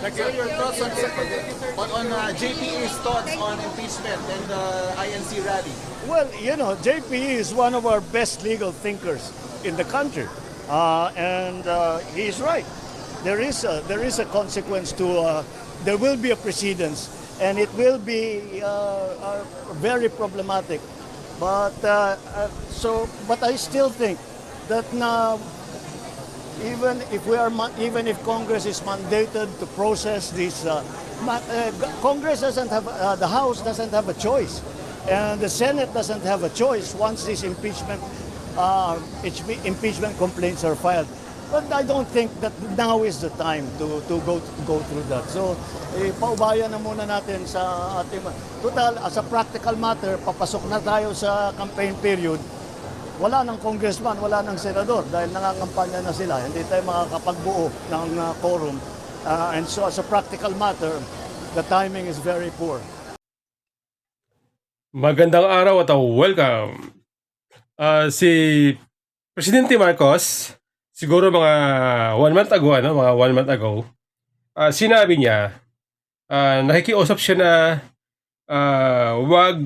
So your thoughts on JPA's thoughts on impeachment and the INC rally? Well, you know, JP is one of our best legal thinkers in the country, and he's right. There is a consequence to. There will be a precedence, and it will be very problematic. But I still think that now, even if Congress is mandated to process this, Congress doesn't have the House doesn't have a choice, and the Senate doesn't have a choice once these impeachment complaints are filed. But I don't think that now is the time to go through that. So, paubayan na muna natin sa ating. Total, as a practical matter, papasok na tayo sa campaign period. Wala ng congressman, wala ng senador dahil nangangampanya na sila. Hindi tayo makakapagbuo ng quorum. And so as a practical matter, the timing is very poor. Magandang araw at welcome. Si Presidente Marcos, siguro mga 1 month ago, sinabi niya, nakikiusap siya na wag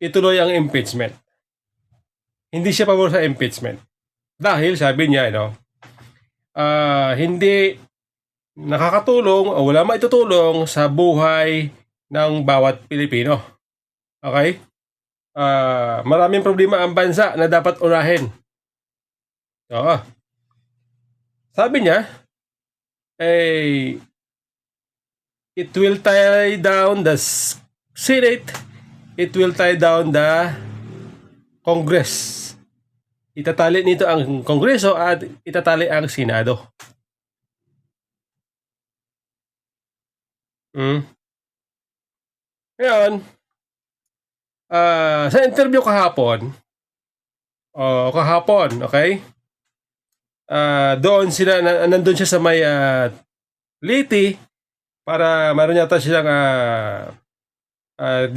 ituloy ang impeachment. Hindi siya pabor sa impeachment. Dahil, sabi niya, hindi nakakatulong o wala maitutulong sa buhay ng bawat Pilipino. Okay? Maraming problema ang bansa na dapat unahin. Oo. Sabi niya, it will tie down the Senate, it will tie down the Congress. Itatali nito ang Kongreso at itatali ang Senado. Ngayon, sa interview kahapon, okay? Doon sila, nandun siya sa may Leyte para meron yata silang na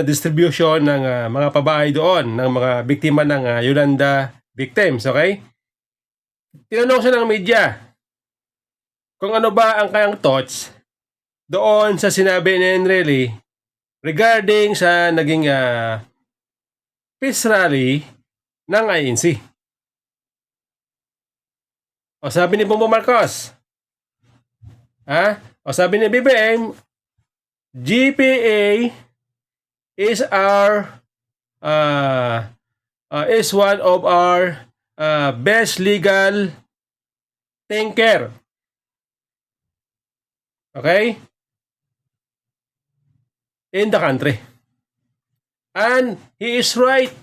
distribution ng mga pabahay doon ng mga biktima ng Yolanda victims, okay? Tinanong siya ng media kung ano ba ang kayang thoughts doon sa sinabi ni Enrile regarding sa naging peace rally ng INC. O sabi ni Bongbong Marcos, o sabi ni BBM, GPA is one of our best legal thinker. Okay? In the country. And he is right.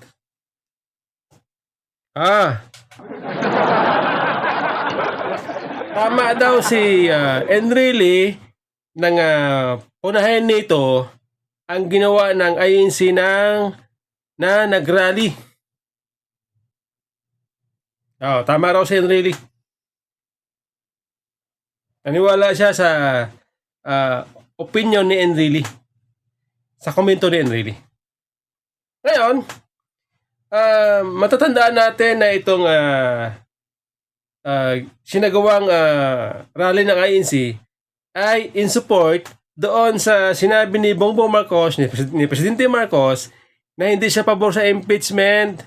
Tama daw si Enrile nang unahin nito ang ginawa ng INC na nagrally. Tama raw si Enrile. Naniwala siya sa opinion ni Enrile. Sa komento ni Enrile. Ngayon, matatandaan natin na itong sinagawang rally ng INC ay in support doon sa sinabi ni Bongbong Marcos, ni Presidente Marcos, na hindi siya pabor sa impeachment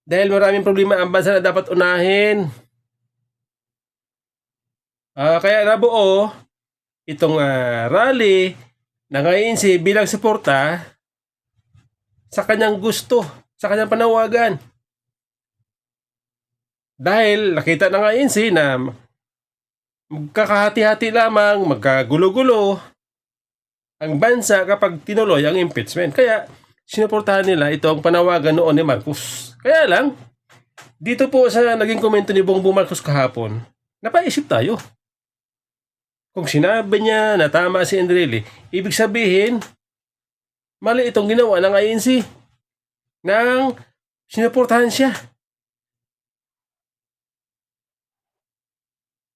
dahil maraming problema ang bansa na dapat unahin. Kaya nabuo itong rally ng INC bilang suporta sa kanyang gusto, sa kanyang panawagan. Dahil nakita ng INC na magkakahati-hati lamang, magkagulo-gulo ang bansa kapag tinuloy ang impeachment. Kaya sinuportahan nila itong panawagan noon ni Marcos. Kaya lang, dito po sa naging komento ni Bongbong Marcos kahapon, napaisip tayo. Kung sinabi niya na tama si Enrile, ibig sabihin, mali itong ginawa ng INC nang sinuportahan siya.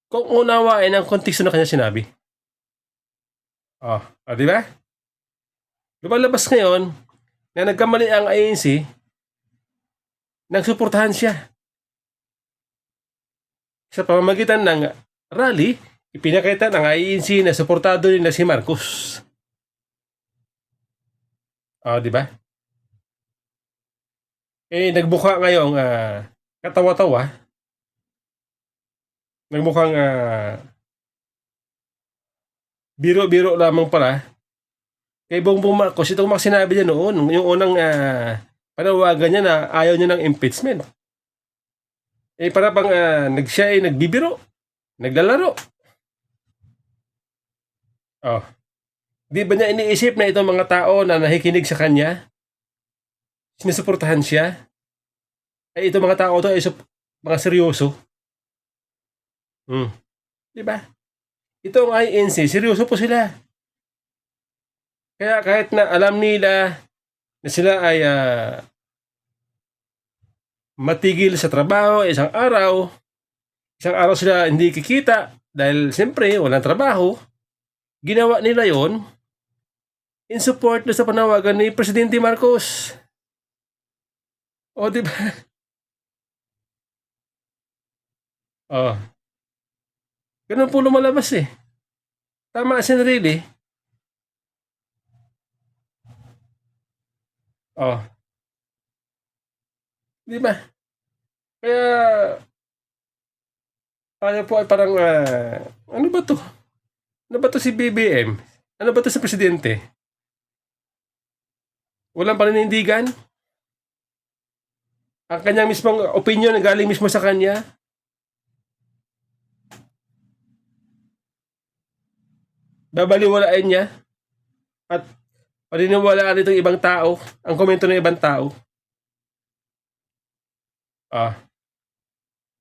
Kung unawain ang konteksto na kanya sinabi. Di ba? Lumalabas ngayon na nagkamali ang INC, nagsuportahan siya. Sa pamamagitan ng rally, ipinakita ng IENC na suportado nila si Marcos. Di ba? Nagmukha ngayong katawa-tawa. Nagmukhang biro-biro lamang pala. Kay Bongbong Marcos, itong mga sinabi niya noon, yung unang panawagan niya na ayaw niya ng impeachment. Para bang siya ay nagbibiro, naglalaro. Di ba niya iniisip na itong mga tao na nakikinig sa kanya, sinusuportahan siya? Itong mga tao to ay mga seryoso. Di ba? Itong INC, seryoso po sila. Kaya kahit na alam nila na sila ay matigil sa trabaho isang araw sila hindi kikita dahil siyempre walang trabaho, ginawa nila yon in support na sa panawagan ni Presidente Marcos. Di ba? Ganun po lumalabas eh. Tama si Enrile. Di ba? Kaya tayo po ay parang ano ba to? Ano ba to si BBM? Ano ba to si Presidente? Walang paninindigan? Ang kanyang mismong opinion na galing mismo sa kanya? Babaliwalain niya? At paniniwalaan itong ibang tao? Ang komento ng ibang tao?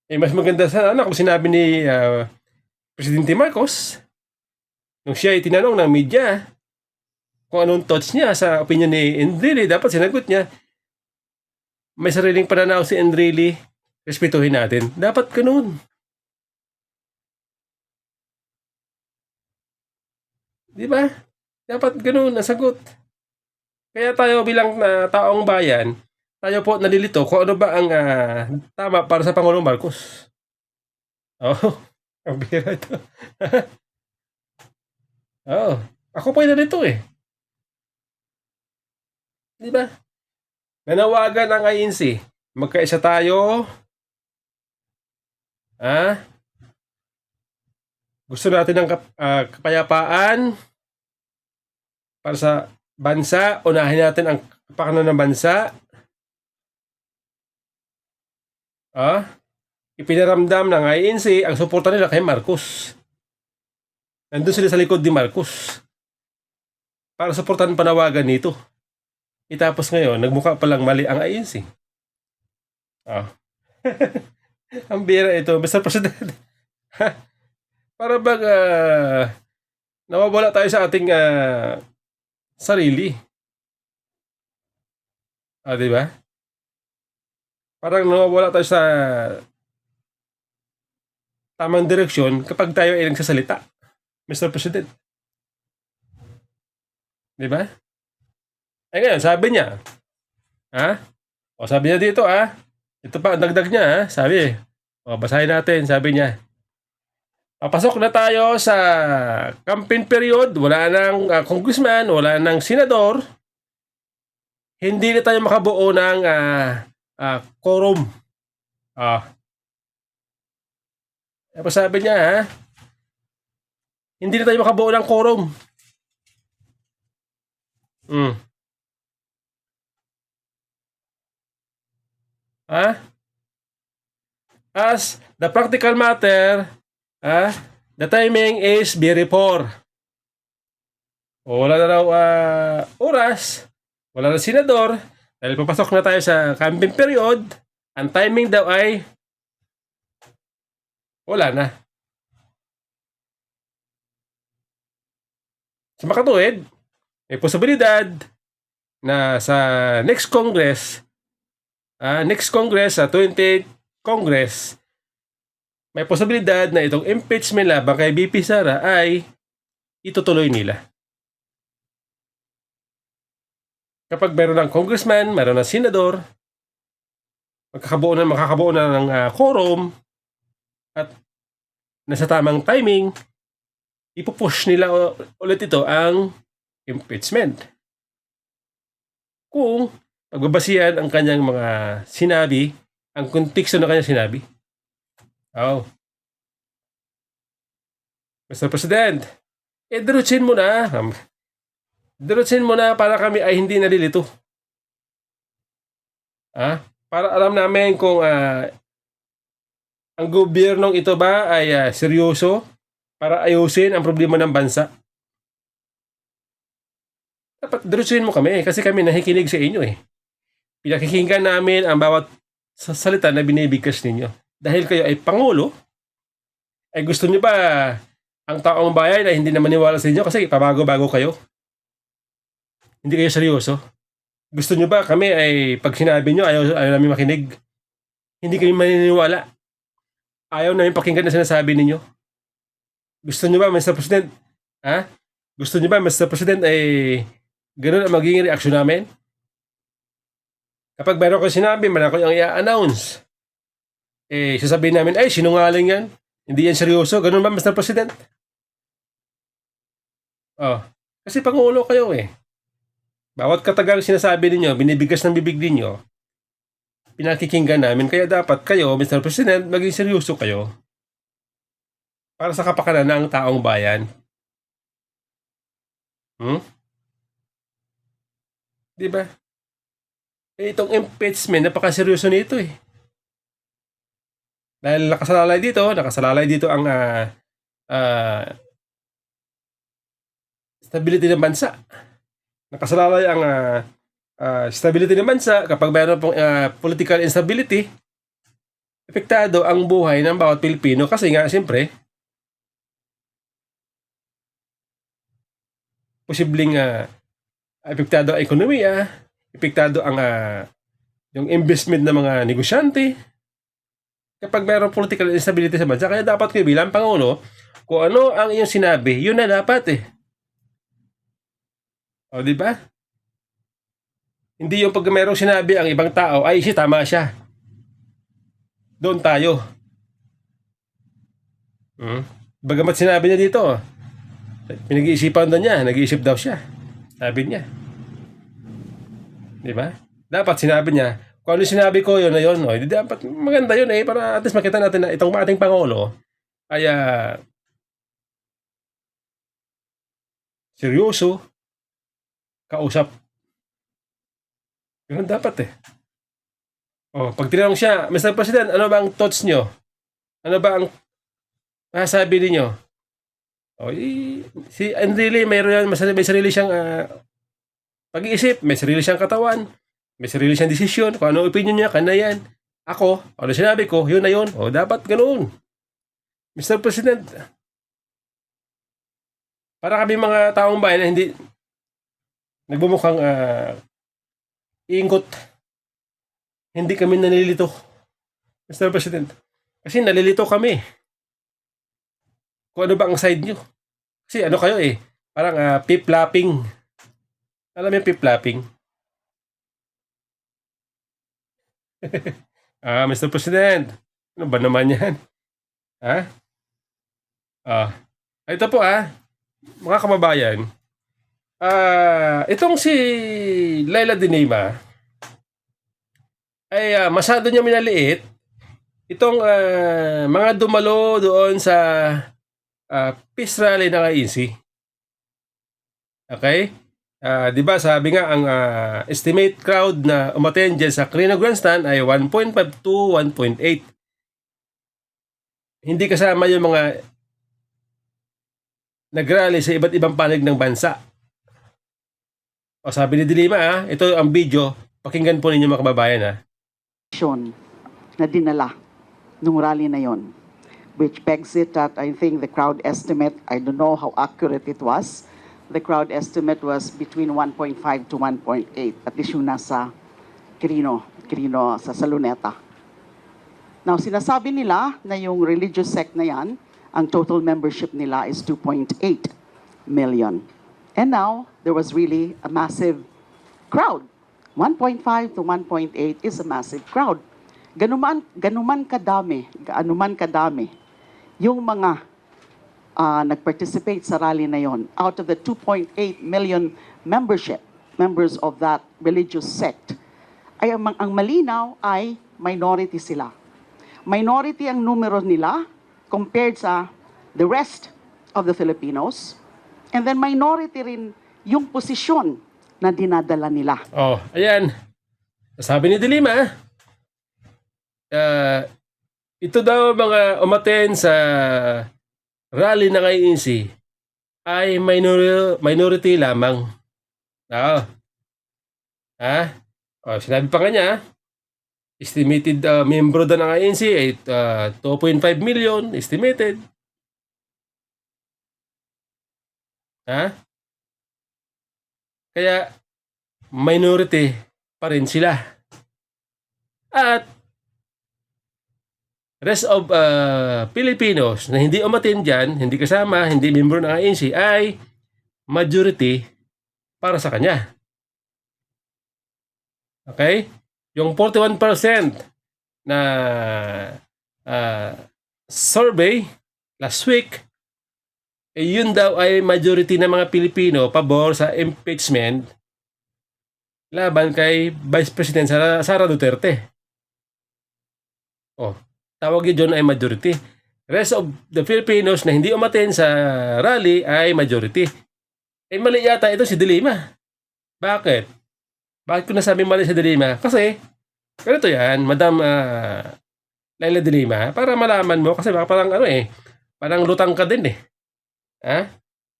Mas maganda sana kung sinabi ni Presidente Marcos nung siya ay tinanong ng media kung anong thoughts niya sa opinion ni Enrile, dapat sinagot niya, may sariling pananaw si Enrile, respetuhin natin. Dapat ganun. Di ba? Dapat ganun ang sagot. Kaya tayo bilang taong bayan, tayo po nalilito kung ano ba ang tama para sa Pangulong Marcos. Ang bira ito. Ako po nalito eh. Di ba? Nanawagan ang INC. Magkaisa tayo. Gusto natin ng kapayapaan para sa bansa. Unahin natin ang kapakanan ng bansa. Ipinaramdam ng INC ang suporta nila kay Marcos. Nandun sila sa likod ni Marcos para suportahan panawagan nito. Itapos ngayon, nagmukha palang mali ang INC. Ang bira ito, Mr. President. Para bang nawawala tayo sa ating sarili. Di ba? Parang nawawala tayo sa tamang direksyon kapag tayo ay nagsasalita, Mr. President. Di ba? Ngayon, sabi niya, sabi niya dito, ito pa, ang dagdag niya, sabi, basahin natin, sabi niya, papasok na tayo sa campaign period, wala nang congressman, wala nang senador, hindi na tayo makabuo ng quorum. Sabi niya, hindi na tayo makabuo ng quorum. As the practical matter, the timing is very poor. Wala na raw oras, wala na senador, dahil papasok na tayo sa campaign period, ang timing daw ay wala na. Sa makatuwid, may posibilidad na sa next Congress, sa 28th Congress, may posibilidad na itong impeachment laban kay BP Sara ay itutuloy nila. Kapag mayroon ng congressman, mayroon ng senador, makakabuo na ng quorum at nasa tamang timing, ipupush nila ulit ito ang impeachment. Kung pagbabasihan ang kanyang mga sinabi, ang konteksto ng kanyang sinabi. Oh. Mr. President, dirutsin mo na. Dirutsin mo na para kami ay hindi nalilito. Para alam namin kung ang gobyernong ito ba ay seryoso para ayusin ang problema ng bansa. Dapat dirutsin mo kami kasi kami nakikinig sa inyo eh. Pinakikinggan namin ang bawat salita na binibigkas ninyo. Dahil kayo ay Pangulo, ay gusto nyo ba ang taong bayan ay hindi na maniwala sa inyo kasi pabago-bago kayo? Hindi kayo seryoso? Gusto nyo ba kami ay pag sinabi nyo ayaw namin makinig? Hindi kami maniniwala? Ayaw namin pakinggan na sinasabi ninyo? Gusto nyo ba, Mr. President? Gusto nyo ba, Mr. President, ay ganoon ang magiging reaksyon namin? Kapag meron ko sinabi, meron ko yung i-announce, sasabihin namin, ay, sinungaling yan. Hindi yan seryoso. Ganun ba, Mr. President? Kasi Pangulo kayo eh. Bawat katagang sinasabi ninyo, binibigkas ng bibig ninyo, pinakikinggan namin. Kaya dapat kayo, Mr. President, maging seryoso kayo para sa kapakanan ng taong bayan. Diba? Itong impeachment, napakaseryoso nito eh. Dahil nakasalalay dito ang stability ng bansa. Nakasalalay ang stability ng bansa. Kapag mayroon pong political instability, epektado ang buhay ng bawat Pilipino kasi nga, siyempre, posibleng epektado ang ekonomiya, epektado ang yung investment ng mga negosyante. Kapag mayroong political instability sa bansa, kaya dapat kayo bilang Pangulo, kung ano ang iyong sinabi, yun na dapat eh. Di ba? Hindi yung pag mayroong sinabi ang ibang tao, ay tama siya. Doon tayo. Bagamat sinabi niya dito, pinag-iisipan na niya, nag-iisip daw siya. Sabi niya. Di ba? Dapat sinabi niya, kung ano sinabi ko, yun na yun. Dapat maganda yun eh, para at least makita natin na itong ating Pangulo ay seryoso, kausap. Ganun dapat eh. Pag tinanong siya, Mr. President, ano ba ang thoughts nyo? Ano ba ang masasabi ninyo? Si Enrile, may sarili siyang pag-iisip, may sarili siyang katawan, may sarili siyang desisyon, kung ano opinion niya, kanya yan. Ako, ano sinabi ko, yun na yun. Dapat ganoon. Mr. President, para kami mga taong bayan na hindi nagbumukhang iingkot, hindi kami nalilito, Mr. President. Kasi nalilito kami. Kung ano ba ang side nyo. Kasi ano kayo eh, parang pip-lapping. Alam mo yung pip-lapping? Mr. President, ano ba naman yan? Ito po mga kababayan, itong si Leila de Lima ay masyado niya minaliit itong mga dumalo doon sa peace rally ng INC. Okay? Di ba sabi nga ang estimate crowd na umattend dyan sa Quirino Grandstand ay 1.5 to 1.8. Hindi kasama yung mga nagrally sa iba't ibang panig ng bansa. Sabi ni De Lima, ito ang video, pakinggan po ninyo mga kababayan na dinala nung rally na yon, which pegs it at, I think the crowd estimate, I don't know how accurate it was, the crowd estimate was between 1.5 to 1.8, at least yung nasa Quirino sa Luneta. Now, sinasabi nila na yung religious sect na yan, ang total membership nila is 2.8 million. And now, there was really a massive crowd. 1.5 to 1.8 is a massive crowd. Ganuman kadami yung mga nag-participate sa rally na yon. Out of the 2.8 million members of that religious sect, ay ang malinaw ay minority sila. Minority ang numero nila compared sa the rest of the Filipinos. And then minority rin yung posisyon na dinadala nila. Oh, ayan. Sabi ni Dilima, ito daw mga umaten sa rally ng INC ay minority lamang. Oo. Sinabi pa nga niya, estimated membro daw ng INC ay 2.5 million estimated. Kaya minority pa rin sila. At rest of Filipinos na hindi umatin dyan, hindi kasama, hindi membro ng INC ay majority para sa kanya. Okay? Yung 41% na survey last week, yun daw ay majority ng mga Pilipino pabor sa impeachment laban kay Vice President Sara Duterte. Tawag yun ay majority. Rest of the Filipinos na hindi umaten sa rally ay majority. Mali yata ito si Dilima. Bakit? Bakit ko nasabi mali si Dilima? Kasi, ganito yan, Madam Laila Dilima, para malaman mo, kasi parang parang lutang ka din eh.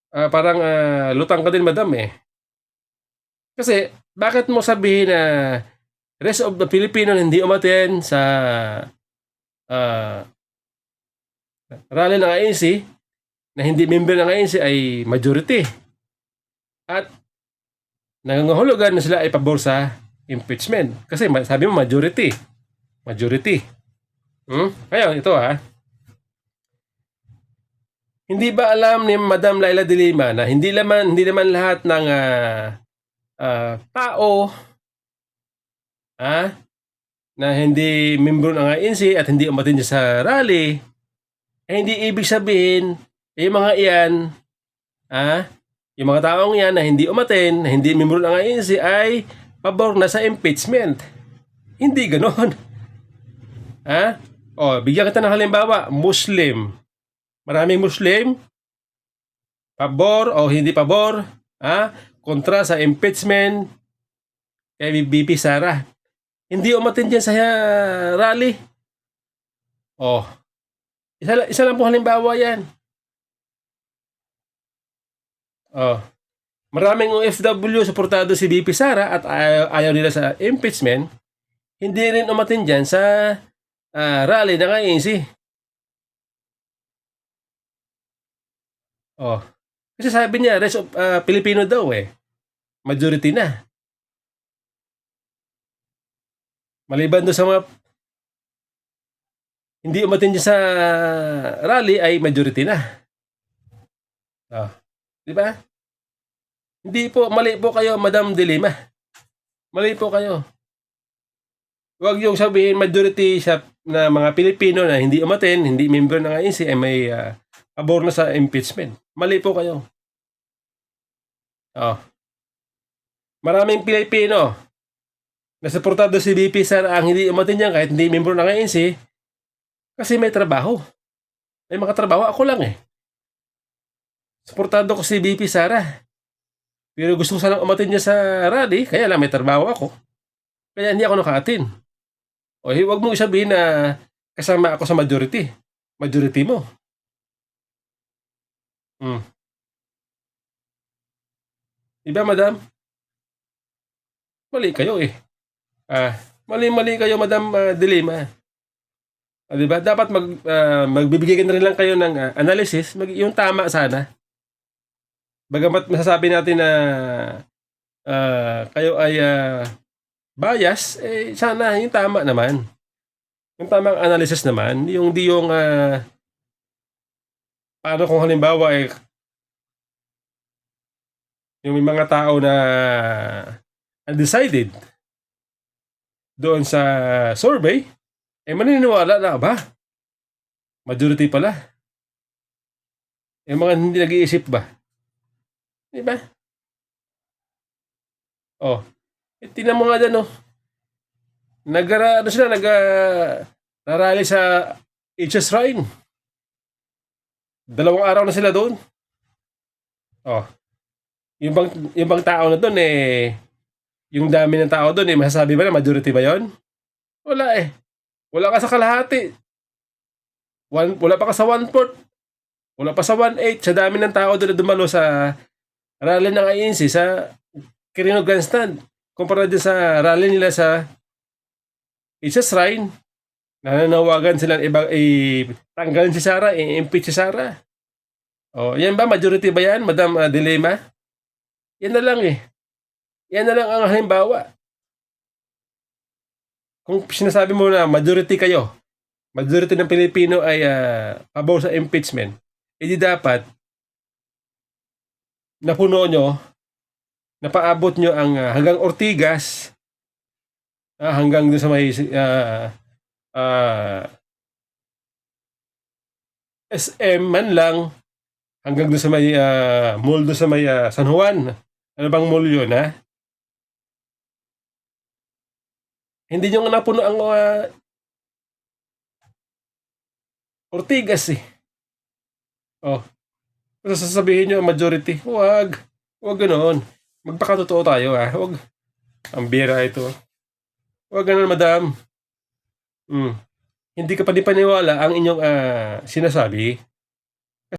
Parang lutang ka din, Madam eh. Kasi, bakit mo sabihin na rest of the Filipino na hindi umaten sa rally ng ANC na hindi member ng ANC ay majority at nangangahulugan na sila ay pabor sa impeachment kasi sabi mo majority Ngayon ito hindi ba alam ni Madam Laila de Lima na hindi naman lahat ng tao na hindi membro ng ANC at hindi umatin sa rally, hindi ibig sabihin, yung mga iyan, yung mga taong yan na hindi umatin, na hindi membro ng ANC ay pabor na sa impeachment. Hindi ganon. Bigyan kita ng halimbawa, Muslim. Maraming Muslim, pabor o hindi pabor, kontra sa impeachment kay BP Sara. Hindi umatin dyan sa rally. Isa lang po halimbawa yan. Maraming OFW suportado si BP Sara at ayaw nila sa impeachment. Hindi rin umatin dyan sa rally ng ANC. Kasi sabi niya, rest of Filipino daw majority na. Maliban doon sa mga hindi umatin dyan sa rally ay majority na. Di ba? Hindi po, mali po kayo, Madam de Lima. Mali po kayo. Huwag yung sabihin majority na mga Pilipino na hindi umatin, hindi member ng ANC ay may pabor na sa impeachment. Mali po kayo. Maraming Pilipino na suportado si BP Sara ang hindi umatin niyan kahit hindi member ng ANC kasi may trabaho. May mga trabaho. Ako lang suportado ko si BP Sara. Pero gusto ko sanang umatin niya sa rally, kaya lang may trabaho ako. Kaya hindi ako nakaatin. Huwag mong sabihin na kasama ako sa majority. Majority mo. Diba, Madam? Mali kayo Mali kayo, Madam de Lima. Diba? Dapat magbibigay na rin lang kayo ng analysis. Yung tama sana. Bagamat masasabi natin na kayo ay bias, sana yung tama naman. Yung tamang analysis naman. Yung di yung paano kung halimbawa yung may mga tao na undecided doon sa survey, maniniwala na ba? Majority pala. Yung mga hindi nag-iisip ba? Di ba? Oh. Tingnan mo nga dyan, oh. Ano sila, narally sa HS Shrine. 2 araw na sila doon. Oh. Yung bang tao na doon, yung dami ng tao doon, masasabi ba na majority ba yon? Wala eh. Wala ka sa kalahati. Wala pa ka sa 1/4. Wala pa sa 1/8. Sa dami ng tao doon na dumalo sa rally ng INC sa Quirino Grandstand. Kumpara din sa rally nila sa HS Shrine. Nananawagan sila tanggalin si Sara, i-impeach si Sara. Oh, yan ba? Majority ba yan, Madam Dilema? Yan na lang eh. Yan na lang ang halimbawa. Kung sinasabi mo na majority kayo, majority ng Pilipino ay pabor sa impeachment, edi dapat napuno nyo, napaabot nyo ang hanggang Ortigas, hanggang dun sa may SM man lang, hanggang dun sa may mall dun sa may San Juan. Ano bang mall yun, ha? Hindi nyo nga napuno ang Ortigas eh. Oh. Kasi sasabihin nyo majority. Huwag ganoon. Magpakatotoo tayo, ha. Huwag. Ang bira ito. Huwag ganoon, madam. Hindi ka panipaniwala ang inyong sinasabi.